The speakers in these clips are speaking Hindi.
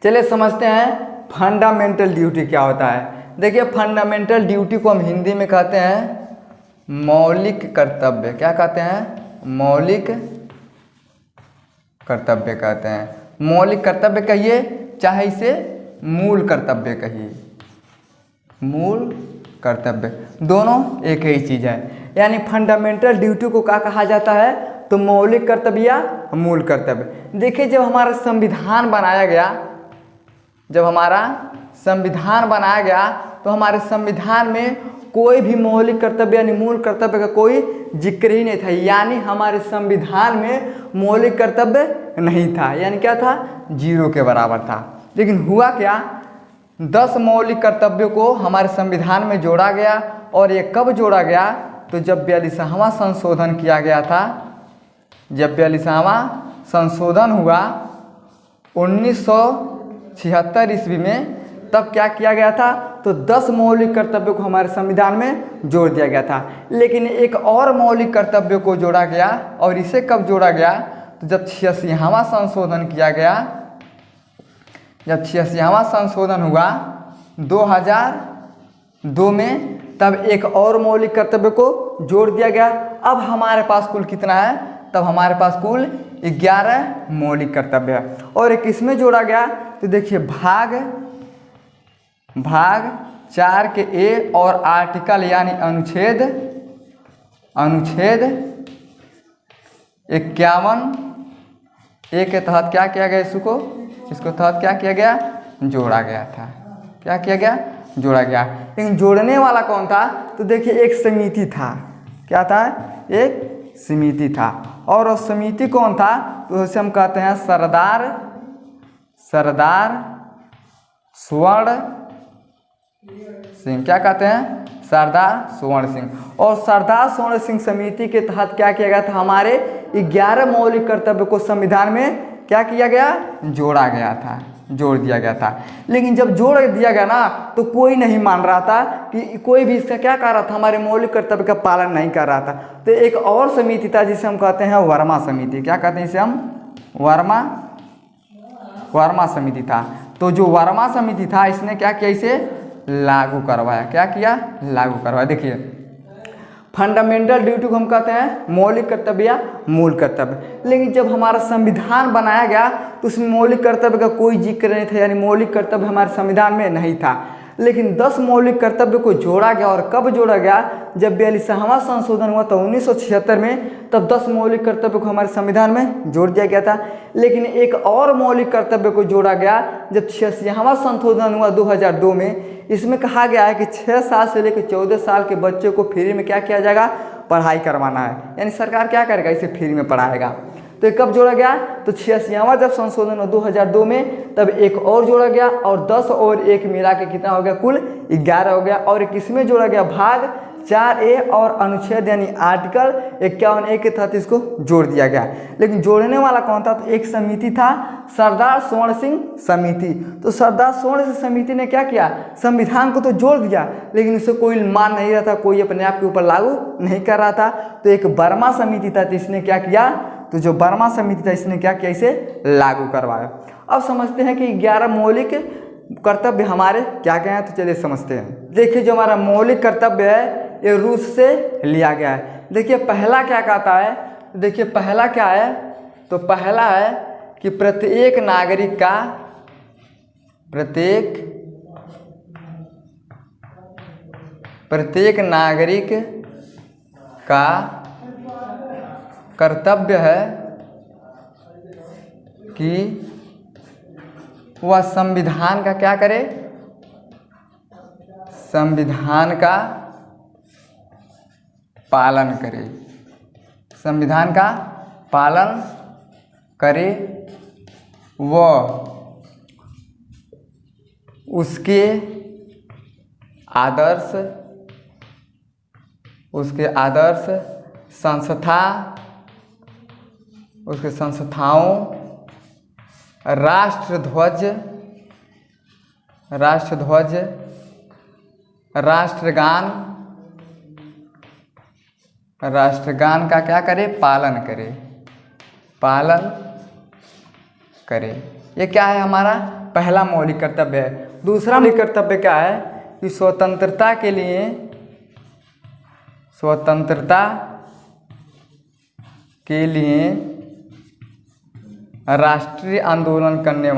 चलिए समझते हैं फंडामेंटल ड्यूटी क्या होता है। देखिए फंडामेंटल ड्यूटी को हम हिंदी में कहते हैं मौलिक कर्तव्य। क्या कहते हैं? मौलिक कर्तव्य कहते हैं। मौलिक कर्तव्य कहिए चाहे इसे मूल कर्तव्य कहिए, मूल कर्तव्य दोनों एक ही चीज़ है। यानी फंडामेंटल ड्यूटी को क्या कहा जाता है? तो मौलिक कर्तव्य या मूल कर्तव्य। देखिए जब हमारा संविधान बनाया गया, जब हमारा संविधान बनाया गया तो हमारे संविधान में कोई भी मौलिक कर्तव्य यानी मूल कर्तव्य का कोई जिक्र ही नहीं था। यानी हमारे संविधान में मौलिक कर्तव्य नहीं था, यानी क्या था? जीरो के बराबर था। लेकिन हुआ क्या? 10 मौलिक कर्तव्यों को हमारे संविधान में जोड़ा गया। और ये कब जोड़ा गया? तो जब 42वां संशोधन किया गया था। जब 42वां संशोधन हुआ 1976 ईस्वी में, तब क्या किया गया था? तो 10 मौलिक कर्तव्यों को हमारे संविधान में जोड़ दिया गया था। लेकिन एक और मौलिक कर्तव्य को जोड़ा गया। और इसे कब जोड़ा गया? तो जब 86वां संशोधन किया गया, जब 86वां संशोधन हुआ 2002 में, तब एक और मौलिक कर्तव्य को जोड़ दिया गया। अब हमारे पास कुल कितना है? तब हमारे पास कुल 11 मौलिक कर्तव्य है। और एक किसमें जोड़ा गया? तो देखिए भाग 4 के ए और आर्टिकल यानी अनुच्छेद 51 ए के तहत क्या किया गया? इसको तहत क्या किया गया? जोड़ा गया था। क्या किया गया? जोड़ा गया। लेकिन जोड़ने वाला कौन था? तो देखिए एक समिति था। क्या था? एक समिति था। और उस समिति कौन था? तो उसे हम कहते हैं सरदार स्वर्ण सिंह। क्या कहते हैं? सरदार स्वर्ण सिंह। और सरदार स्वर्ण सिंह समिति के तहत क्या किया गया था? हमारे 11 मौलिक कर्तव्य को संविधान में क्या किया गया? जोड़ा गया था, जोड़ दिया गया था। लेकिन जब जोड़ दिया गया ना, तो कोई नहीं मान रहा था कि कोई भी इसका क्या कर रहा था? हमारे मौलिक कर्तव्य का पालन नहीं कर रहा था। तो एक और समिति था जिसे हम कहते हैं वर्मा समिति। क्या कहते हैं इसे हम? वर्मा समिति था। तो जो वर्मा समिति था इसने क्या किया? इसे लागू करवाया। क्या किया? लागू करवाया। देखिए फंडामेंटल ड्यूटी को हम कहते हैं मौलिक कर्तव्य या मूल कर्तव्य। लेकिन जब हमारा संविधान बनाया गया तो उसमें मौलिक कर्तव्य का कोई जिक्र नहीं था, यानी मौलिक कर्तव्य हमारे संविधान में नहीं था। लेकिन 10 मौलिक कर्तव्य को जोड़ा गया। और कब जोड़ा गया? जब 42वां संशोधन हुआ था 1976 में, तब 10 मौलिक कर्तव्य को हमारे संविधान में जोड़ दिया गया था। लेकिन एक और मौलिक कर्तव्य को जोड़ा गया जब 86वां संशोधन हुआ 2002 में। इसमें कहा गया है कि 6 साल से लेकर 14 साल के बच्चों को फ्री में क्या किया जाएगा? पढ़ाई करवाना है। यानी सरकार क्या करेगा? इसे फ्री में पढ़ाएगा। तो ये कब जोड़ा गया? तो 86वां जब संशोधन हुआ 2002 में, तब एक और जोड़ा गया। और 10 और 1 मिला के कितना हो गया? कुल 11 हो गया। और किसमें जोड़ा गया? भाग 4A और अनुच्छेद यानी आर्टिकल 51 ए के तहत इसको जोड़ दिया गया। लेकिन जोड़ने वाला कौन था? तो एक समिति था, सरदार स्वर्ण सिंह समिति। तो सरदार स्वर्ण सिंह समिति ने क्या किया? संविधान को तो जोड़ दिया, लेकिन उसे कोई मान नहीं रहा था, कोई अपने आप के ऊपर लागू नहीं कर रहा था। तो एक वर्मा समिति था, तो इसने क्या किया? तो जो वर्मा समिति था इसने क्या किया? इसे लागू करवाया। अब समझते हैं कि 11 मौलिक कर्तव्य हमारे क्या क्या हैं। तो चलिए समझते हैं। देखिए जो हमारा मौलिक कर्तव्य है ये रूस से लिया गया है। देखिए पहला क्या कहता है? देखिए पहला क्या है? तो पहला है कि प्रत्येक नागरिक का कर्तव्य है कि वह संविधान का क्या करे? संविधान का पालन करे। संविधान का पालन करे। वह उसके आदर्श संस्थाओं, राष्ट्रध्वज, राष्ट्रगान का क्या करे? पालन करे। ये क्या है? हमारा पहला मौलिक कर्तव्य है। दूसरा मौलिक कर्तव्य क्या है कि स्वतंत्रता के लिए राष्ट्रीय आंदोलन करने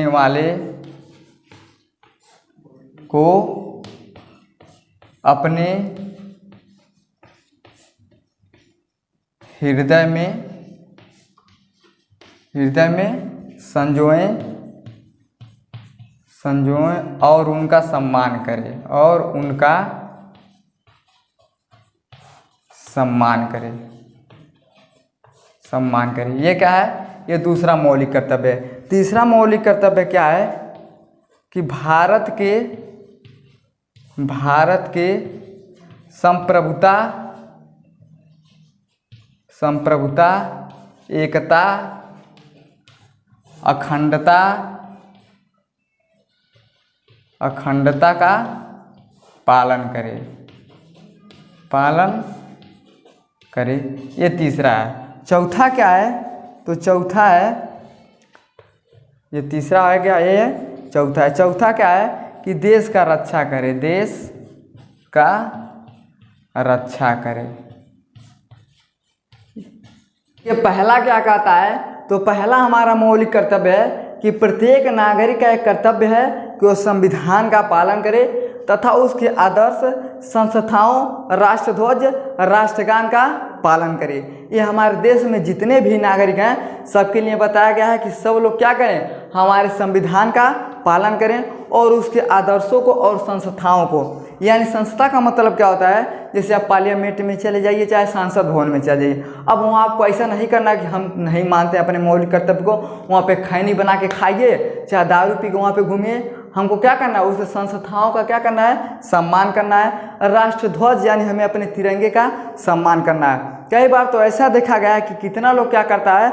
वाले को अपने हृदय में संजोएं और उनका सम्मान करें। ये क्या है? ये दूसरा मौलिक कर्तव्य है। तीसरा मौलिक कर्तव्य क्या है कि भारत के संप्रभुता, एकता, अखंडता का पालन करे। ये तीसरा है। चौथा क्या है? तो चौथा है, ये तीसरा है क्या? ये है चौथा है। चौथा क्या है कि देश का रक्षा करे। ये पहला क्या कहता है? तो पहला हमारा मौलिक कर्तव्य है कि प्रत्येक नागरिक का एक कर्तव्य है कि वो संविधान का पालन करे तथा उसके आदर्श संस्थाओं, राष्ट्रध्वज, राष्ट्रगान का पालन करे। ये हमारे देश में जितने भी नागरिक हैं सबके लिए बताया गया है कि सब लोग क्या करें? हमारे संविधान का पालन करें और उसके आदर्शों को और संस्थाओं को। यानी संस्था का मतलब क्या होता है? जैसे आप पार्लियामेंट में चले जाइए, चाहे सांसद भवन में चले जाइए, अब वहाँ आपको ऐसा नहीं करना कि हम नहीं मानते अपने मौलिक कर्तव्य को, वहाँ पे खैनी बना के खाइए, चाहे दारू पी के वहाँ पे घूमिए। हमको क्या करना है? उस संस्थाओं का क्या करना है? सम्मान करना है। राष्ट्रध्वज यानी हमें अपने तिरंगे का सम्मान करना है। कई बार तो ऐसा देखा गया है कि कितना लोग क्या करता है,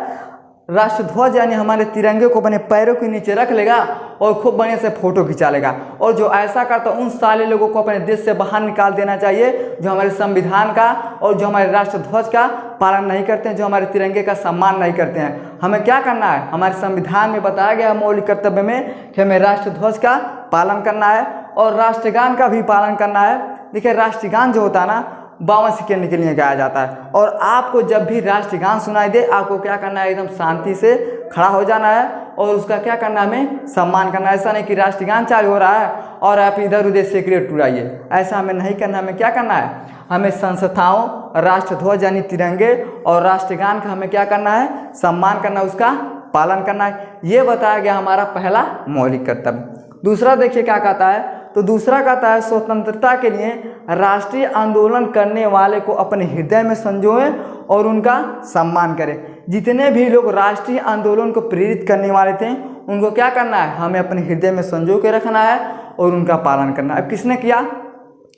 राष्ट्रध्वज यानी हमारे तिरंगे को अपने पैरों के नीचे रख लेगा और खूब बढ़िया से फोटो खिंचा लेगा। और जो ऐसा करता उन सारे लोगों को अपने देश से बाहर निकाल देना चाहिए जो हमारे संविधान का और जो हमारे राष्ट्रध्वज का पालन नहीं करते हैं, जो हमारे तिरंगे का सम्मान नहीं करते हैं। हमें क्या करना है? हमारे संविधान में बताया गया मौलिक कर्तव्य में कि हमें राष्ट्रध्वज का पालन करना है और राष्ट्रगान का भी पालन करना है। देखिए, राष्ट्रगान जो होता है ना 52 सेकेंड के लिए गाया जाता है और आपको जब भी राष्ट्रगान सुनाई दे आपको क्या करना है? एकदम शांति से खड़ा हो जाना है और उसका क्या करना है? हमें सम्मान करना है। ऐसा नहीं कि राष्ट्रगान चालू हो रहा है और आप इधर उधर सिगरेट उड़ाइए, ऐसा हमें नहीं करना। हमें क्या करना है? हमें संस्थाओं, राष्ट्रध्वज यानी तिरंगे और राष्ट्रगान का हमें क्या करना है? सम्मान करना, उसका पालन करना है। ये बताया गया हमारा पहला मौलिक कर्तव्य। दूसरा देखिए क्या कहता है? तो दूसरा कहता है स्वतंत्रता के लिए राष्ट्रीय आंदोलन करने वाले को अपने हृदय में संजोएं और उनका सम्मान करें। जितने भी लोग राष्ट्रीय आंदोलन को प्रेरित करने वाले थे उनको क्या करना है? हमें अपने हृदय में संजो के रखना है और उनका पालन करना है। अब किसने किया?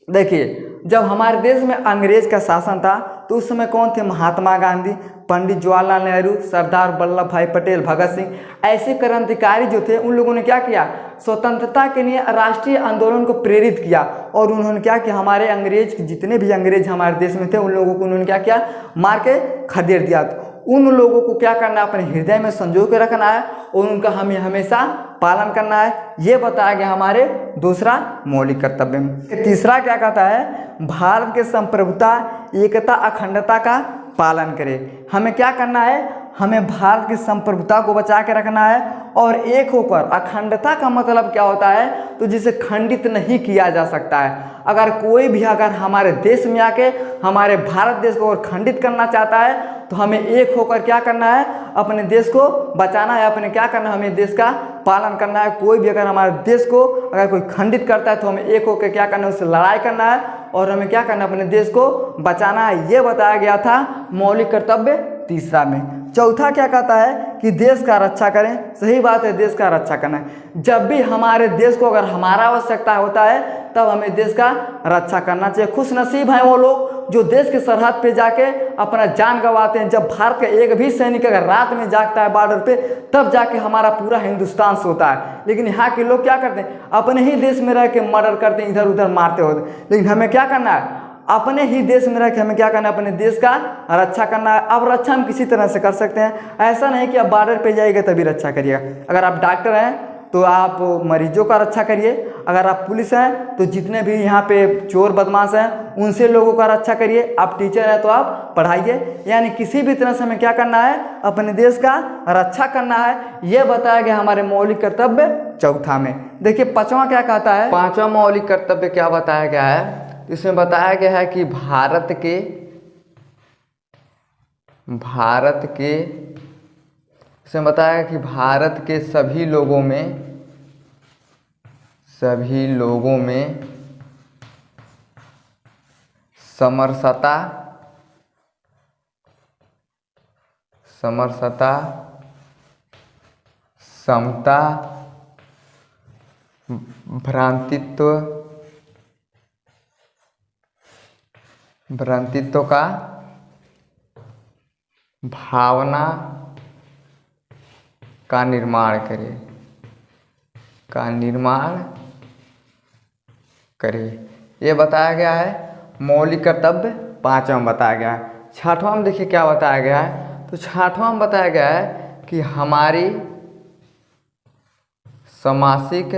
देखिए, जब हमारे देश में अंग्रेज का शासन था तो उस समय कौन थे? महात्मा गांधी, पंडित जवाहरलाल नेहरू, सरदार वल्लभ भाई पटेल, भगत सिंह, ऐसे क्रांतिकारी जो थे उन लोगों ने क्या किया? स्वतंत्रता के लिए राष्ट्रीय आंदोलन को प्रेरित किया और उन्होंने क्या किया? हमारे अंग्रेज, जितने भी अंग्रेज हमारे देश में थे उन लोगों को उन्होंने क्या किया? मार के खदेड़ दिया। उन लोगों को क्या करना है? अपने हृदय में संजो के रखना है और उनका हमें हमेशा पालन करना है। ये बताया गया हमारे दूसरा मौलिक कर्तव्य में। तीसरा क्या कहता है? भारत के संप्रभुता, एकता, अखंडता का पालन करें। हमें क्या करना है? हमें भारत की संप्रभुता को बचा के रखना है और एक होकर। अखंडता का मतलब क्या होता है? तो जिसे खंडित नहीं किया जा सकता है। अगर कोई भी अगर हमारे देश में आके हमारे भारत देश को और खंडित करना चाहता है तो हमें एक होकर क्या करना है? अपने देश को बचाना है। अपने क्या करना है? हमें देश का पालन करना है। कोई भी अगर हमारे देश को अगर कोई खंडित करता है तो हमें एक होकर क्या करना है? उससे लड़ाई करना है और हमें क्या करना है? अपने देश को बचाना है। ये बताया गया था मौलिक कर्तव्य तीसरा में। चौथा क्या कहता है? कि देश का रक्षा करें। सही बात है, देश का रक्षा करना है। जब भी हमारे देश को अगर हमारा आवश्यकता होता है तब हमें देश का रक्षा करना चाहिए। खुश नसीब हैं वो लोग जो देश के सरहद पे जाके अपना जान गंवाते हैं। जब भारत का एक भी सैनिक अगर रात में जागता है बॉर्डर पे तब जाके हमारा पूरा हिंदुस्तान सोता है। लेकिन यहाँ के लोग क्या करते हैं? अपने ही देश में रह के मर्डर करते हैं, इधर उधर मारते होते हैं। लेकिन हमें क्या करना है? अपने ही देश में रह के हमें क्या करना है, अपने देश का रक्षा करना है। अब रक्षा हम किसी तरह से कर सकते हैं, ऐसा नहीं कि आप बॉर्डर पे जाइएगा तभी रक्षा करिएगा। अगर आप डॉक्टर हैं तो आप मरीजों का रक्षा करिए, अगर आप पुलिस हैं तो जितने भी यहाँ पे चोर बदमाश हैं उनसे लोगों का रक्षा करिए, आप टीचर हैं तो आप पढ़ाइए। यानी किसी भी तरह से हमें क्या करना है, अपने देश का रक्षा करना है। ये बताया गया हमारे मौलिक कर्तव्य चौथा में। देखिए पांचवा क्या कहता है, पांचवा मौलिक कर्तव्य क्या बताया गया है, इसमें बताया गया है कि इसमें बताया कि भारत के सभी लोगों में समरसता, समता, भ्रातृत्व का भावना का निर्माण करे। ये बताया गया है मौलिक कर्तव्य पांचवा में बताया गया है। छठवां में देखिए क्या बताया गया है, तो छठवां में बताया गया है कि हमारी सामाजिक,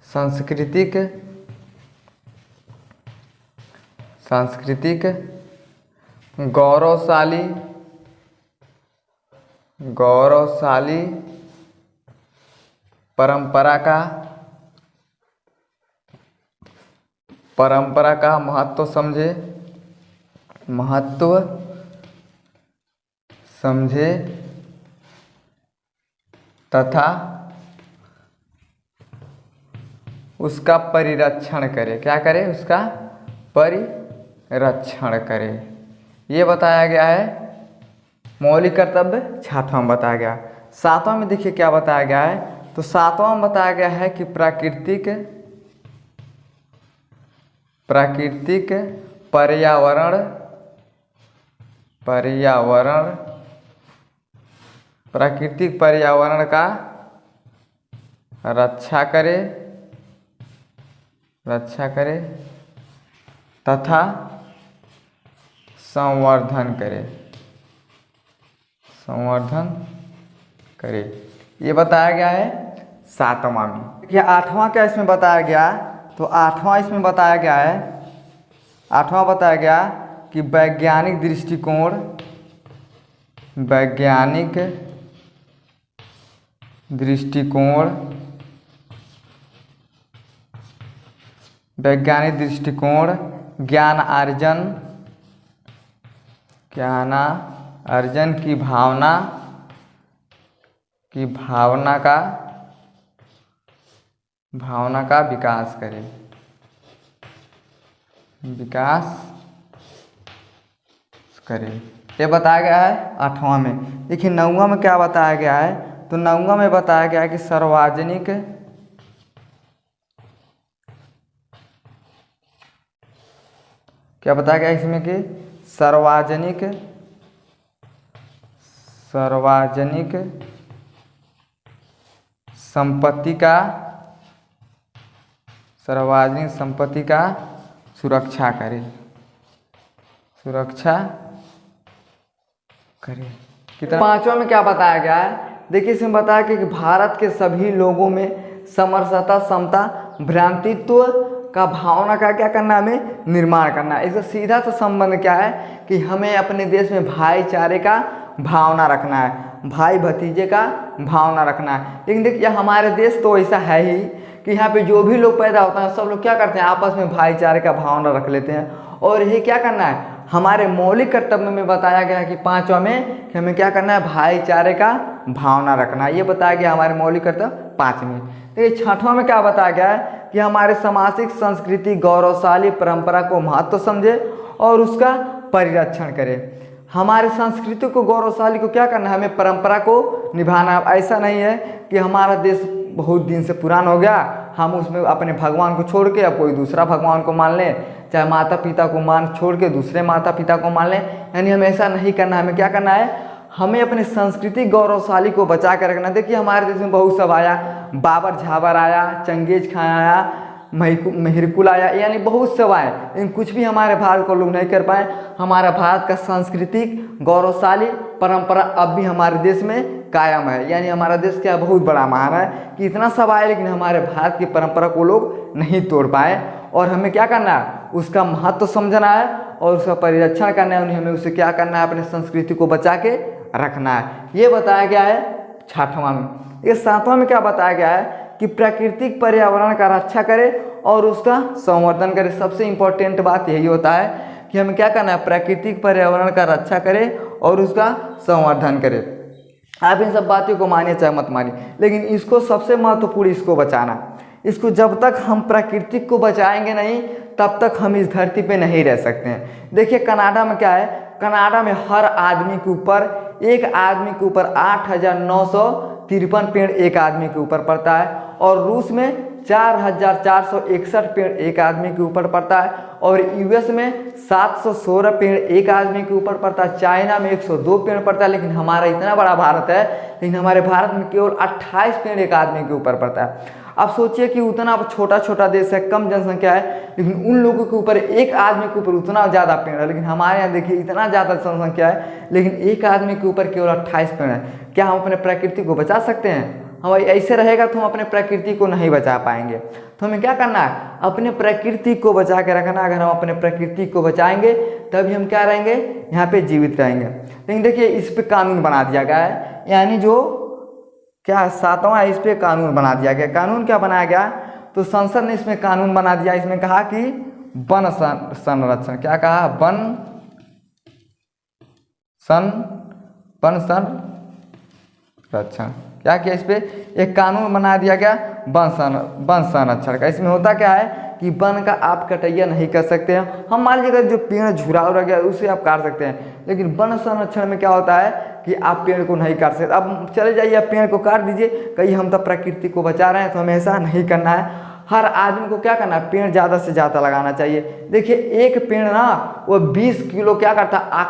सांस्कृतिक गौरवशाली परंपरा का महत्व समझे तथा उसका परिरक्षण करे। क्या करे, उसका परिरक्षण करे। ये बताया गया है मौलिक कर्तव्य छठवां में बताया गया। सातवां में देखिए क्या बताया गया है, तो सातवां में बताया गया है कि प्राकृतिक पर्यावरण का रक्षा करे तथा संवर्धन करे। ये बताया गया है सातवां में। देखिए आठवां क्या इसमें बताया गया, तो आठवां इसमें बताया गया है, आठवां बताया गया कि वैज्ञानिक दृष्टिकोण ज्ञान अर्जन की भावना का विकास करे। ये बताया गया है आठवां में। देखिए नौवां में क्या बताया गया है, तो नौवां में बताया गया है कि सार्वजनिक क्या बताया गया इसमें कि सार्वजनिक संपत्ति का सुरक्षा करे। कितना पांचवा में क्या बताया गया है, देखिए इसमें बताया कि भारत के सभी लोगों में समरसता, समता, भ्रातृत्व का भावना का क्या करना है, हमें निर्माण करना है। इसका सीधा सा संबंध क्या है कि हमें अपने देश में भाईचारे का भावना रखना है, भाई भतीजे का भावना रखना है। लेकिन देखिए हमारे देश तो ऐसा है ही कि यहाँ पे जो भी लोग पैदा होता है सब लोग क्या करते हैं, आपस में भाईचारे का भावना रख लेते हैं। और यही क्या करना है, हमारे मौलिक कर्तव्य में बताया गया है कि पांचवा में कि हमें क्या करना है, भाईचारे का भावना रखना है। ये बताया गया हमारे मौलिक कर्तव्य पांचवें। देखिए छठवां में क्या बताया गया है कि हमारे सामाजिक संस्कृति गौरवशाली परंपरा को महत्व समझे और उसका परिरक्षण करे। हमारे संस्कृति को गौरवशाली को क्या करना है, हमें परंपरा को निभाना। ऐसा नहीं है कि हमारा देश बहुत दिन से पुराना हो गया, हम उसमें अपने भगवान को छोड़ के अब कोई दूसरा भगवान को मान लें, चाहे माता पिता को छोड़ के दूसरे माता पिता को मान लें। यानी हमें ऐसा नहीं करना, हमें क्या करना है, हमें अपनी संस्कृति गौरवशाली को बचा कर रखना। देखिए हमारे देश में बहुत सब आया, बाबर झाबर आया, चंगेज खान आया, महिरकुल आया, यानी बहुत सब आए, लेकिन कुछ भी हमारे भारत को लोग नहीं कर पाए। हमारा भारत का सांस्कृतिक गौरवशाली परंपरा अब भी हमारे देश में कायम है। यानी हमारा देश क्या बहुत बड़ा महान है कि इतना सब आए, लेकिन हमारे भारत की परंपरा को लोग नहीं तोड़ पाए। और हमें क्या करना है, उसका महत्व समझना है और उसका परिरक्षण करना है। हमें उसे क्या करना है, अपनी संस्कृति को बचा के रखना है। ये बताया गया है 6वां में। ये 7वां में क्या बताया गया है कि प्राकृतिक पर्यावरण का रक्षा करें और उसका संवर्धन करें। सबसे इम्पोर्टेंट बात यही होता है कि हमें क्या करना है, प्राकृतिक पर्यावरण का रक्षा करें और उसका संवर्धन करें। आप इन सब बातों को मानिए चाहे मत मानिए, लेकिन इसको सबसे महत्वपूर्ण इसको बचाना। इसको जब तक हम प्राकृतिक को बचाएंगे नहीं, तब तक हम इस धरती पे नहीं रह सकते हैं। देखिए कनाडा में क्या है, कनाडा में हर आदमी के ऊपर, एक आदमी के ऊपर 8,953 पेड़ एक आदमी के ऊपर पड़ता है, और रूस में 4,461 पेड़ एक आदमी के ऊपर पड़ता है, और यूएस में 716 पेड़ एक आदमी के ऊपर पड़ता है, चाइना में 102 पेड़ पड़ता है। लेकिन हमारा इतना बड़ा भारत है, लेकिन हमारे भारत में केवल 28 पेड़ एक आदमी के ऊपर पड़ता है। अब सोचिए कि उतना छोटा छोटा देश है, कम जनसंख्या है, लेकिन उन लोगों के ऊपर एक आदमी के ऊपर उतना ज़्यादा पेड़ है। लेकिन हमारे यहाँ देखिए इतना ज़्यादा जनसंख्या है, लेकिन एक आदमी के ऊपर केवल 28 पेड़ है। क्या हम अपने प्रकृति को बचा सकते हैं? हम ऐसे रहेगा तो हम अपने प्रकृति को नहीं बचा पाएंगे। तो हमें क्या करना है, अपने प्रकृति को बचा के रखना। अगर हम अपने प्रकृति को बचाएंगे तभी हम क्या रहेंगे, यहाँ पे जीवित रहेंगे। लेकिन देखिए इस पे कानून बना दिया गया है, यानी जो क्या 7वां है, इस पे कानून बना दिया गया। कानून क्या बनाया गया, तो संसद ने इसमें कानून बना दिया। इसमें कहा कि वन संरक्षण, क्या कहा, वन संरक्षण, क्या किया, इस पे एक कानून बना दिया गया वन संरक्षण का। इसमें होता क्या है कि वन का आप कटैया नहीं कर सकते हैं। हम मान लीजिए जो पेड़ झुरा रह गया उसे आप काट सकते हैं, लेकिन वन संरक्षण में क्या होता है कि आप पेड़ को नहीं काट सकते। अब चले जाइए आप पेड़ को काट दीजिए, कहीं हम तो प्रकृति को बचा रहे हैं, तो हमें ऐसा नहीं करना है। हर आदमी को क्या करना है, पेड़ ज़्यादा से ज़्यादा लगाना चाहिए। देखिए एक पेड़ ना वो 20 किलो क्या करता है,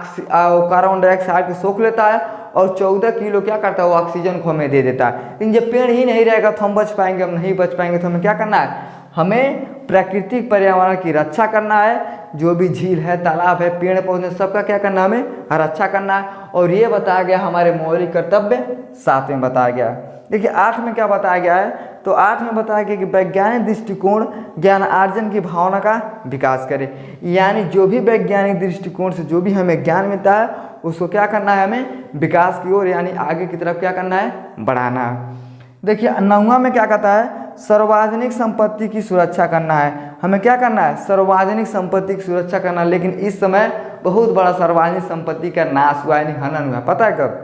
कार्बन डाइऑक्साइड को सोख लेता है, और 14 किलो क्या करता है, वो ऑक्सीजन को हमें दे देता है। लेकिन जब पेड़ ही नहीं रहेगा तो हम बच पाएंगे? हम नहीं बच पाएंगे। तो हमें क्या करना है, हमें प्राकृतिक पर्यावरण की रक्षा करना है। जो भी झील है, तालाब है, पेड़ पौधे, सबका क्या करना है, हमें रक्षा करना है। और ये बताया गया हमारे मौलिक कर्तव्य 7 में बताया गया। देखिए 8 में क्या बताया गया है, तो 8 में बताया गया कि वैज्ञानिक दृष्टिकोण ज्ञान अर्जन की भावना का विकास करे। यानी जो भी वैज्ञानिक दृष्टिकोण से जो भी हमें ज्ञान मिलता है उसको क्या करना है, हमें विकास की ओर यानी आगे की तरफ क्या करना है, बढ़ाना है। देखिए 9वां में क्या कहता है, सार्वजनिक संपत्ति की सुरक्षा करना है। हमें क्या करना है, सार्वजनिक संपत्ति की सुरक्षा करना। लेकिन इस समय बहुत बड़ा सार्वजनिक संपत्ति का नाश हुआ, यानी हनन हुआ। पता है कब,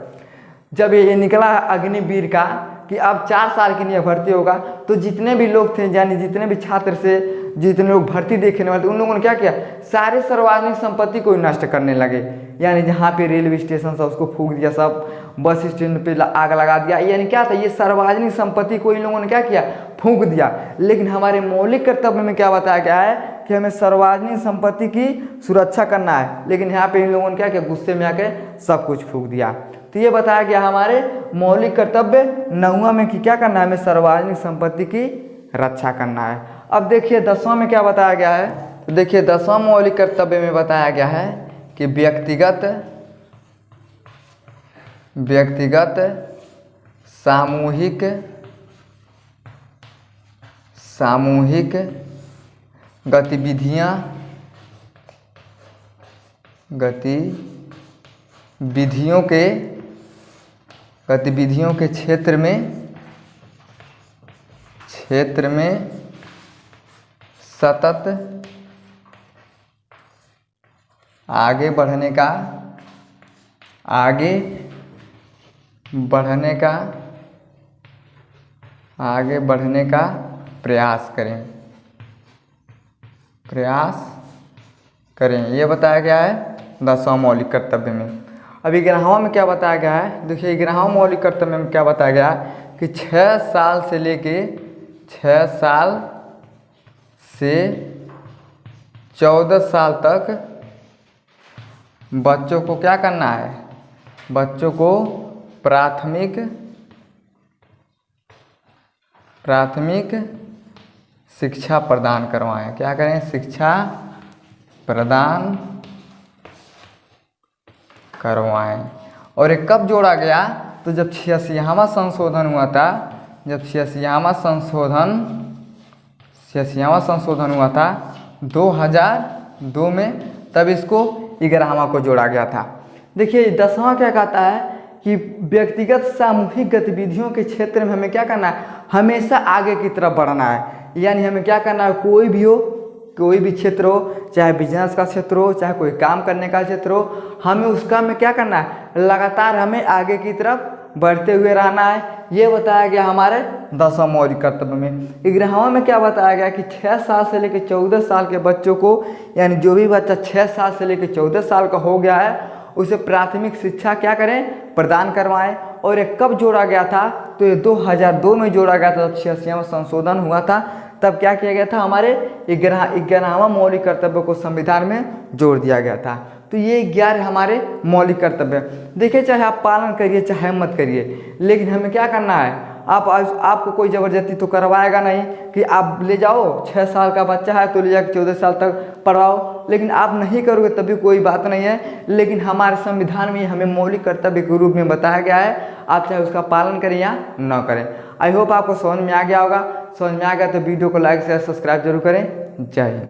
जब ये निकला अग्निवीर का कि अब 4 साल के लिए भर्ती होगा, तो जितने भी लोग थे, यानी जितने भी छात्र से जितने लोग भर्ती देखने वाले थे, उन लोगों ने क्या किया, सारे सार्वजनिक संपत्ति को नष्ट करने लगे। यानी जहाँ पे रेलवे स्टेशन था उसको फूंक दिया, सब बस स्टैंड पे आग लगा दिया। यानी क्या था, ये सार्वजनिक संपत्ति को इन लोगों ने क्या किया, फूंक दिया। लेकिन हमारे मौलिक कर्तव्य में क्या बताया गया है कि हमें सार्वजनिक संपत्ति की सुरक्षा करना है। लेकिन यहाँ पे इन लोगों ने क्या किया, गुस्से में आके सब कुछ फूंक दिया। तो ये बताया गया हमारे मौलिक कर्तव्य 9वां में कि क्या करना है, हमें सार्वजनिक संपत्ति की रक्षा करना है। अब देखिए 10वां में क्या बताया गया है, तो देखिए 10वां मौलिक कर्तव्य में बताया गया है कि व्यक्तिगत सामूहिक गतिविधियों के क्षेत्र में सतत आगे बढ़ने का प्रयास करें। ये बताया गया है 10वां मौलिक कर्तव्य में। अब 11वां में क्या बताया गया है, देखिए 11वां मौलिक कर्तव्य में क्या बताया गया है कि 6 साल से लेके 14 साल तक बच्चों को क्या करना है, बच्चों को प्राथमिक प्राथमिक शिक्षा प्रदान करवाएं। क्या करें? शिक्षा प्रदान करवाएं। और ये कब जोड़ा गया? तो जब 86वां संशोधन हुआ था, जब 86वां संशोधन हुआ था 2002 में, तब इसको 11वां को जोड़ा गया था। देखिए 10वां क्या कहता है कि व्यक्तिगत सामूहिक गतिविधियों के क्षेत्र में हमें क्या करना है? हमेशा आगे की तरफ बढ़ना है। यानी हमें क्या करना है? कोई भी हो, कोई भी क्षेत्र हो, चाहे बिजनेस का क्षेत्र हो, चाहे कोई काम करने का क्षेत्र हो, हमें उसका में क्या करना है? लगातार हमें आगे की तरफ बढ़ते हुए रहना है। ये बताया गया हमारे 10वां मौलिक कर्तव्य में। 11वां में क्या बताया गया कि 6 साल से लेकर 14 साल के बच्चों को, यानी जो भी बच्चा 6 साल से लेकर 14 साल का हो गया है, उसे प्राथमिक शिक्षा क्या करें? प्रदान करवाएं। और ये कब जोड़ा गया था? तो ये 2002 में जोड़ा गया था। जब 86वां संशोधन हुआ था तब क्या किया गया था? हमारे 11वां मौलिक कर्तव्य को संविधान में जोड़ दिया गया था। तो ये 11 हमारे मौलिक कर्तव्य। देखिए चाहे आप पालन करिए चाहे मत करिए, लेकिन हमें क्या करना है? आपको कोई ज़बरदस्ती तो करवाएगा नहीं कि आप ले जाओ, 6 साल का बच्चा है तो ले जाकर 14 साल तक पढ़ाओ, लेकिन आप नहीं करोगे तभी कोई बात नहीं है। लेकिन हमारे संविधान में हमें मौलिक कर्तव्य के रूप में बताया गया है, आप चाहे उसका पालन करें या न करें। आई होप आपको समझ में आ गया होगा। समझ में आ गया तो वीडियो को लाइक शेयर सब्सक्राइब जरूर करें। जय हिंद।